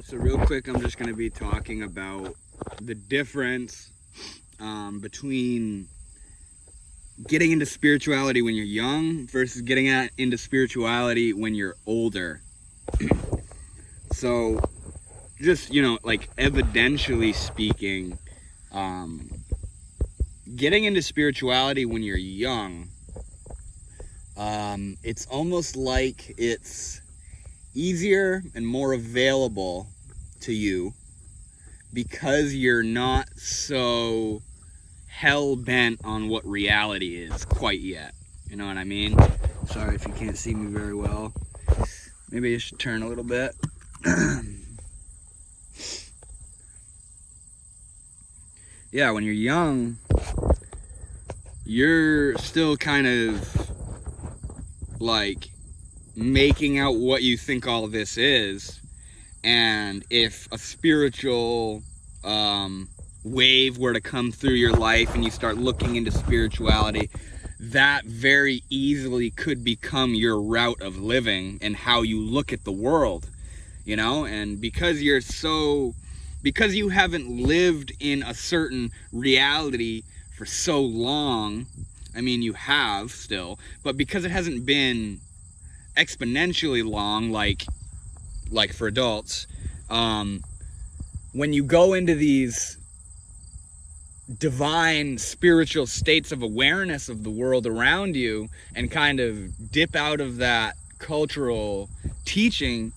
So real quick, I'm just going to be talking about the difference between getting into spirituality when you're young versus getting into spirituality when you're older. So just, like evidentially speaking, getting into spirituality when you're young, it's almost like it's easier and more available to you because you're not so hell-bent on what reality is quite yet. You know what I mean? Sorry if you can't see me very well. Maybe I should turn a little bit. Yeah, when you're young, you're still kind of like making out what you think all this is, and if a spiritual wave were to come through your life and you start looking into spirituality, that very easily could become your route of living and how you look at the world, and because you haven't lived in a certain reality for so long. I mean, you have still, but because it hasn't been exponentially long, like for adults, when you go into these divine spiritual states of awareness of the world around you and kind of dip out of that cultural teaching,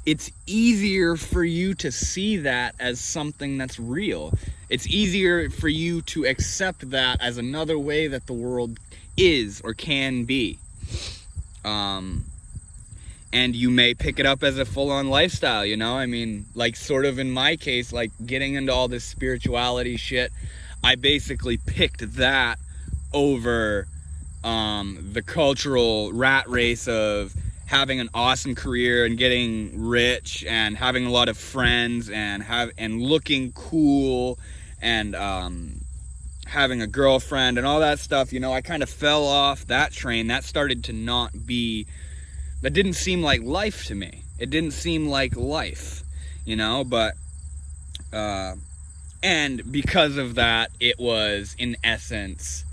it's easier for you to see that as something that's real. It's easier for you to accept that as another way that the world is or can be. And you may pick it up as a full-on lifestyle, I mean, like sort of in my case, like getting into all this spirituality shit, I basically picked that over the cultural rat race of having an awesome career and getting rich and having a lot of friends and looking cool and having a girlfriend and all that stuff. I kind of fell off that train. That started to that didn't seem like life to me. It didn't seem like life, but and because of that, it was in essence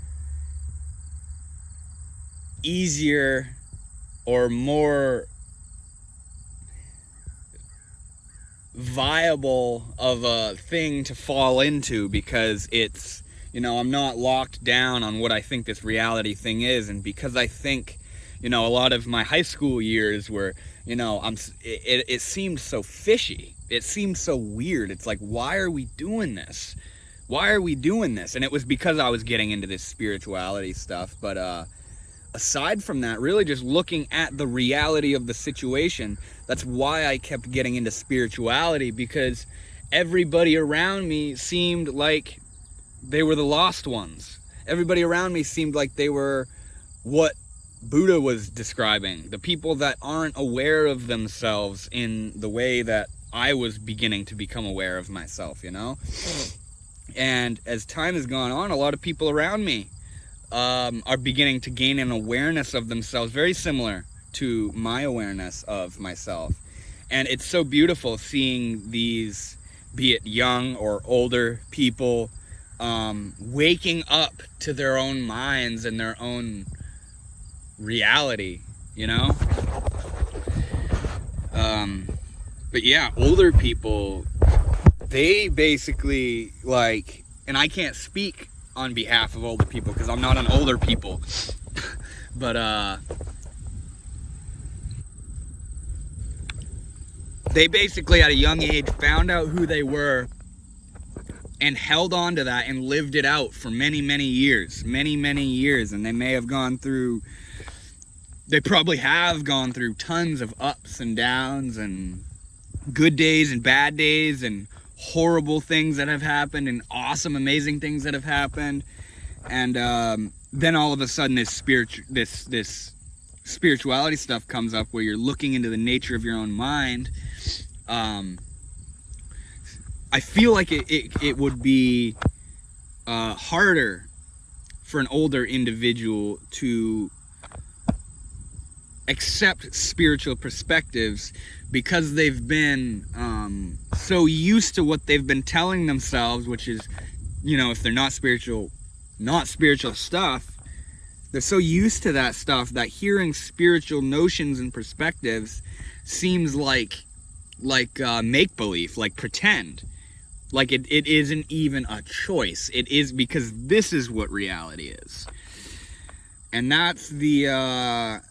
easier or more viable of a thing to fall into because it's, I'm not locked down on what I think this reality thing is. And because I think, a lot of my high school years were, it seemed so fishy. It seemed so weird. It's like, why are we doing this? Why are we doing this? And it was because I was getting into this spirituality stuff. But, aside from that, really just looking at the reality of the situation, that's why I kept getting into spirituality, because everybody around me seemed like they were the lost ones. Everybody around me seemed like they were what Buddha was describing, the people that aren't aware of themselves in the way that I was beginning to become aware of myself, And as time has gone on, a lot of people around me are beginning to gain an awareness of themselves very similar to my awareness of myself. And it's so beautiful seeing these, be it young or older people, waking up to their own minds and their own reality, but yeah, older people, they basically and I can't speak on behalf of older people because I'm not an older people, but they basically at a young age found out who they were and held on to that and lived it out for many years, and they probably have gone through tons of ups and downs and good days and bad days and horrible things that have happened and awesome, amazing things that have happened. And then all of a sudden this spirituality stuff comes up where you're looking into the nature of your own mind. I feel like it would be harder for an older individual to accept spiritual perspectives because they've been so used to what they've been telling themselves, which is, if they're not spiritual stuff, they're so used to that stuff that hearing spiritual notions and perspectives seems like make-believe, like pretend. Like it isn't even a choice. It is because this is what reality is. And that's the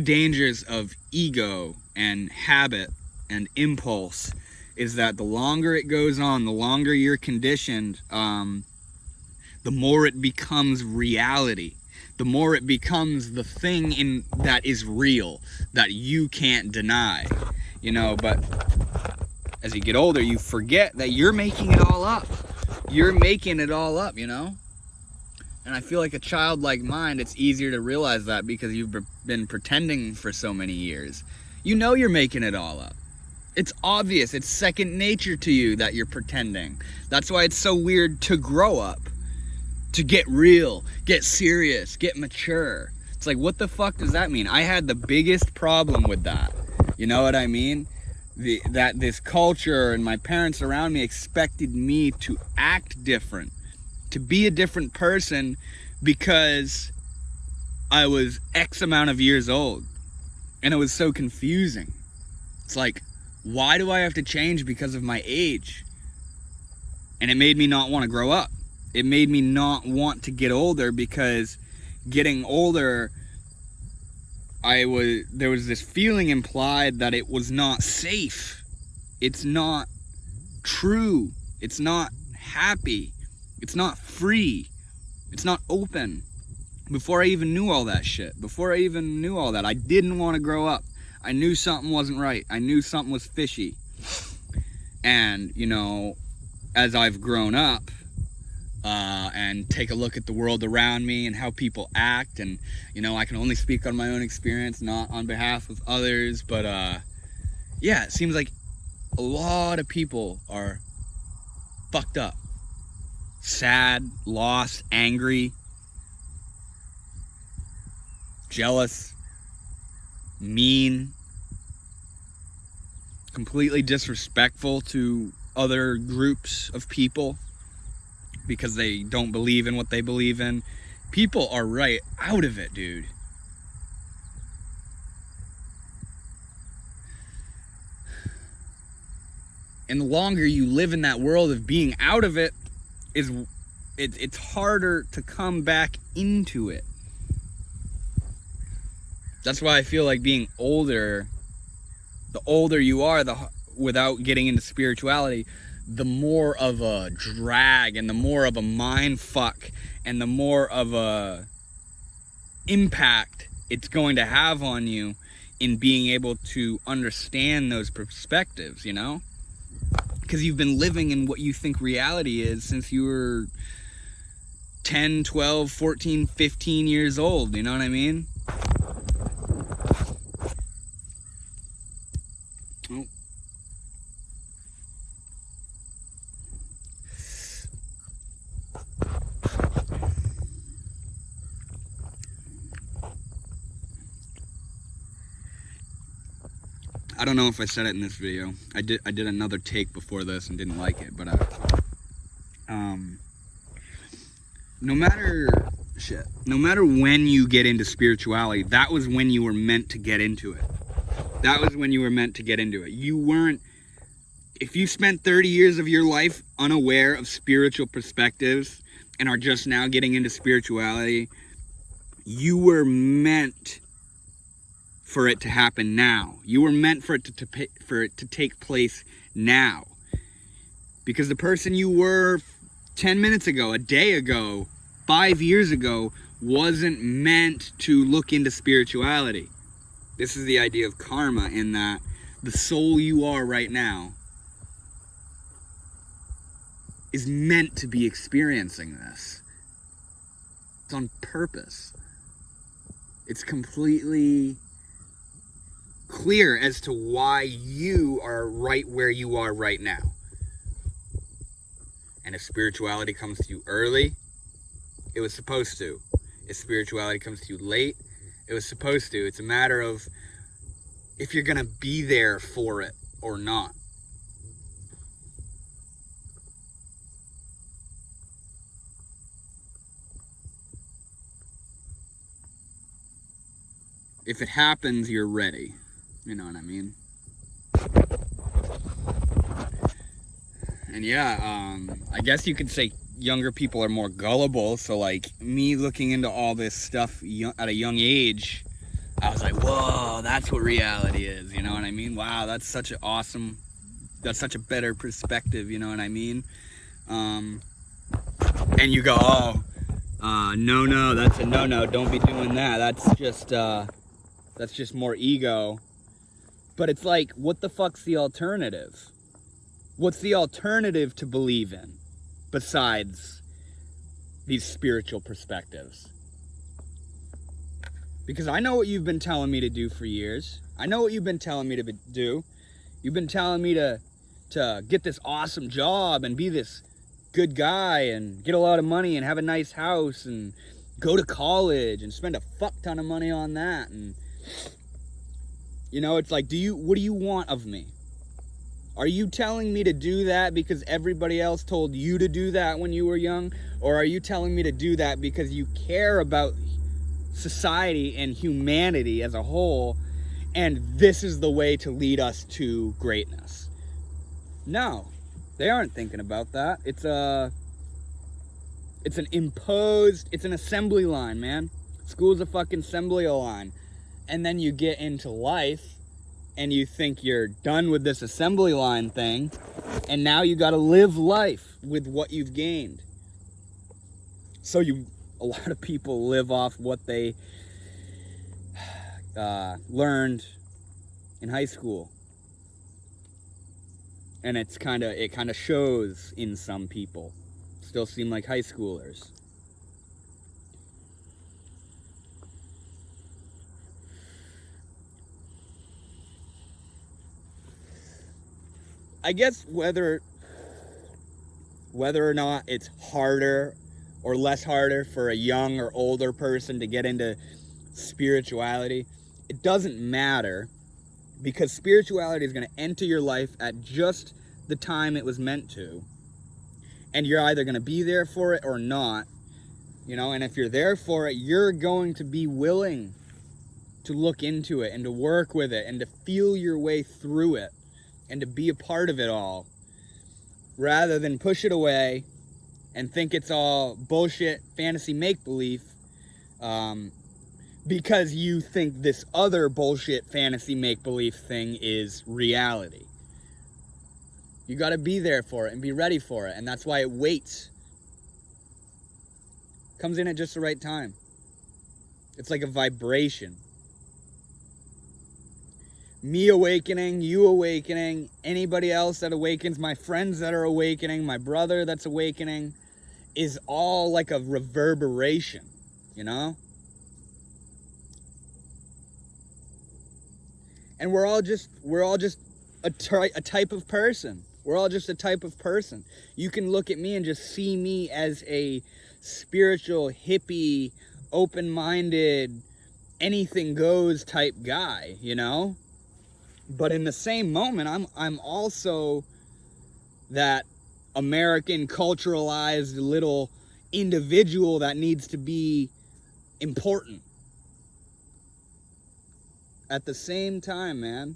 dangers of ego and habit and impulse, is that the longer it goes on, the longer you're conditioned, the more it becomes reality. The more it becomes the thing that is real, that you can't deny. But as you get older, you forget that you're making it all up. You're making it all up, And I feel like a childlike mind, it's easier to realize that because you've been pretending for so many years. You're making it all up. It's obvious. It's second nature to you that you're pretending. That's why it's so weird to grow up, to get real, get serious, get mature. It's like, what the fuck does that mean? I had the biggest problem with that. You know what I mean? That this culture and my parents around me expected me to act different, to be a different person because I was X amount of years old. And it was so confusing. It's like, why do I have to change because of my age? And it made me not want to grow up. It made me not want to get older, because getting older, there was this feeling implied that it was not safe. It's not true. It's not happy. It's not free. It's not open. Before I even knew all that shit, I didn't want to grow up. I knew something wasn't right. I knew something was fishy. And, as I've grown up, and take a look at the world around me and how people act, and, I can only speak on my own experience, not on behalf of others, but, it seems like a lot of people are fucked up. Sad, lost, angry, jealous, mean, completely disrespectful to other groups of people because they don't believe in what they believe in. People are right out of it, dude. And the longer you live in that world of being out of it, it's harder to come back into it. That's why I feel like being older, the older you are, without getting into spirituality, the more of a drag and the more of a mind fuck and the more of a impact it's going to have on you in being able to understand those perspectives, Because you've been living in what you think reality is since you were 10, 12, 14, 15 years old, you know what I mean? Oh. I don't know if I said it in this video. I did another take before this and didn't like it, but no matter when you get into spirituality, that was when you were meant to get into it. You weren't, if you spent 30 years of your life unaware of spiritual perspectives and are just now getting into spirituality, you were meant for it to happen now. You were meant for it to take place now. Because the person you were 10 minutes ago, a day ago, 5 years ago, wasn't meant to look into spirituality. This is the idea of karma, in that the soul you are right now is meant to be experiencing this. It's on purpose. It's completely clear as to why you are right where you are right now. And if spirituality comes to you early, it was supposed to. If spirituality comes to you late, It was supposed to. It's a matter of if you're going to be there for it or not. If it happens, you're ready. You know what I mean? And yeah, I guess you could say younger people are more gullible. So like me looking into all this stuff at a young age, I was like, whoa, that's what reality is. You know what I mean? Wow, that's such a better perspective. You know what I mean? And you go, no, that's a no, don't be doing that. That's just more ego. But it's like, what the fuck's the alternative? What's the alternative to believe in besides these spiritual perspectives? Because I know what you've been telling me to do for years. I know what you've been telling me to do. You've been telling me to get this awesome job and be this good guy and get a lot of money and have a nice house and go to college and spend a fuck ton of money on that. And you know, it's like, what do you want of me? Are you telling me to do that because everybody else told you to do that when you were young? Or are you telling me to do that because you care about society and humanity as a whole, and this is the way to lead us to greatness? No, they aren't thinking about that. It's an assembly line, man. School's a fucking assembly line. And then you get into life and you think you're done with this assembly line thing, and now you got to live life with what you've gained. So a lot of people live off what they learned in high school, and it kind of shows in some people. Still seem like high schoolers. I guess whether or not it's harder or less harder for a young or older person to get into spirituality, it doesn't matter, because spirituality is going to enter your life at just the time it was meant to, and you're either going to be there for it or not, you know. And if you're there for it, you're going to be willing to look into it and to work with it and to feel your way through it and to be a part of it all, rather than push it away and think it's all bullshit, fantasy make-believe, because you think this other bullshit fantasy make-believe thing is reality. You got to be there for it and be ready for it, and that's why it waits. Comes in at just the right time. It's like a vibration. Me awakening, you awakening, anybody else that awakens, my friends that are awakening, my brother that's awakening, is all like a reverberation, you know? And we're all just a type of person. We're all just a type of person. You can look at me and just see me as a spiritual, hippie, open-minded, anything goes type guy, you know? But in the same moment, I'm also that American culturalized little individual that needs to be important. At the same time, man.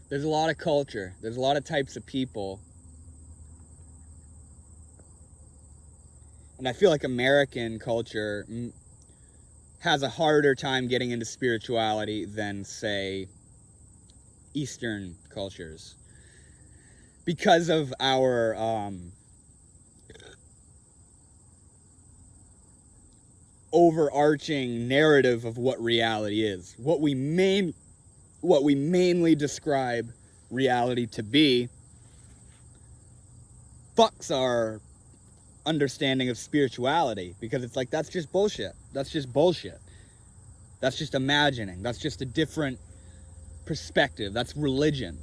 There's a lot of culture. There's a lot of types of people. And I feel like American culture has a harder time getting into spirituality than, say, Eastern cultures, because of our overarching narrative of what reality is. What we mainly describe reality to be fucks our understanding of spirituality, because it's like, that's just bullshit. That's just bullshit. That's just imagining. That's just a different perspective. That's religion.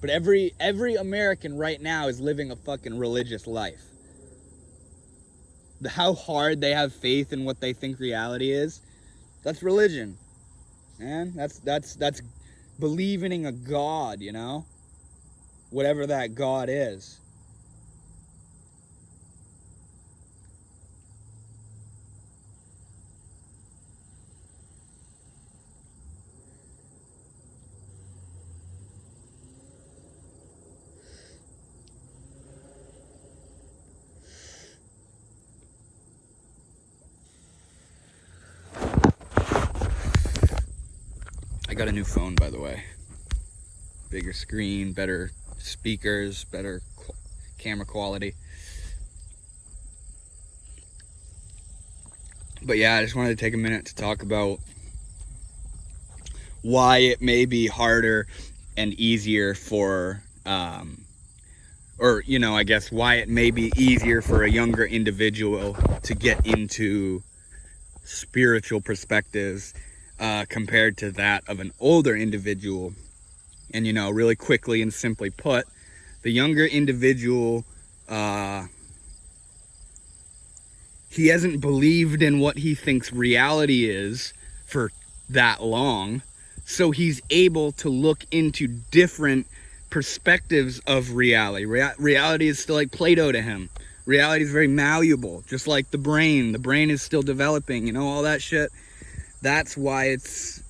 But every American right now is living a fucking religious life. How hard they have faith in what they think reality is, that's religion, man. That's believing in a God, you know? Whatever that God is. I got a new phone, by the way. Bigger screen, better speakers, better camera quality. But yeah, I just wanted to take a minute to talk about why it may be harder and easier for, or, you know, I guess why it may be easier for a younger individual to get into spiritual perspectives compared to that of an older individual. And, you know, really quickly and simply put, the younger individual, he hasn't believed in what he thinks reality is for that long. So he's able to look into different perspectives of reality. Reality is still like Play-Doh to him. Reality is very malleable, just like the brain. The brain is still developing, you know, all that shit. That's why it's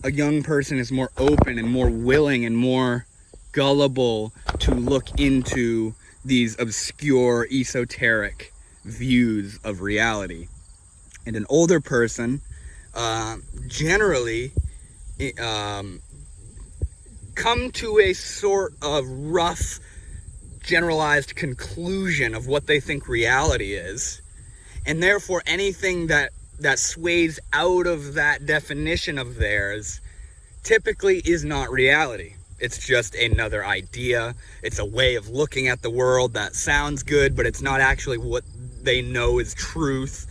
a young person is more open and more willing and more gullible to look into these obscure, esoteric views of reality. And an older person generally come to a sort of rough, generalized conclusion of what they think reality is. And therefore, anything that sways out of that definition of theirs typically is not reality. It's just another idea. It's a way of looking at the world that sounds good, but it's not actually what they know is truth.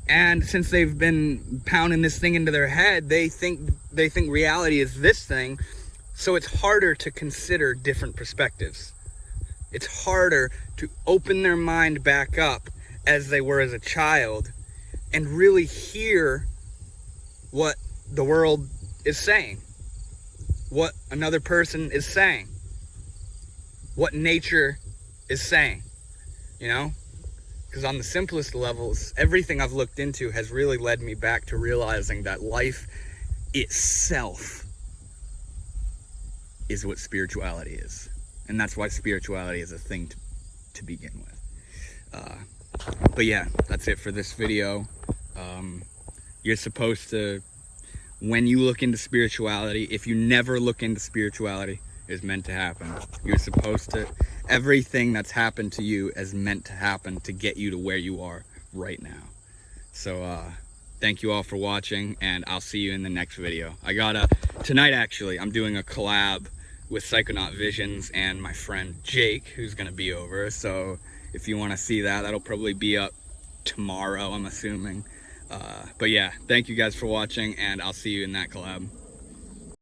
And since they've been pounding this thing into their head, they think reality is this thing. So it's harder to consider different perspectives. It's harder to open their mind back up as they were as a child and really hear what the world is saying, what another person is saying, what nature is saying, you know? Because on the simplest levels, everything I've looked into has really led me back to realizing that life itself is what spirituality is. And that's why spirituality is a thing to begin with. But yeah, that's it for this video. You're supposed to, when you look into spirituality, if you never look into spirituality, it's meant to happen. You're supposed to, everything that's happened to you is meant to happen to get you to where you are right now. So thank you all for watching, and I'll see you in the next video. Tonight actually, I'm doing a collab with Psychonaut Visions and my friend Jake, who's gonna be over. So if you wanna see that, that'll probably be up tomorrow, I'm assuming. But yeah, thank you guys for watching, and I'll see you in that collab.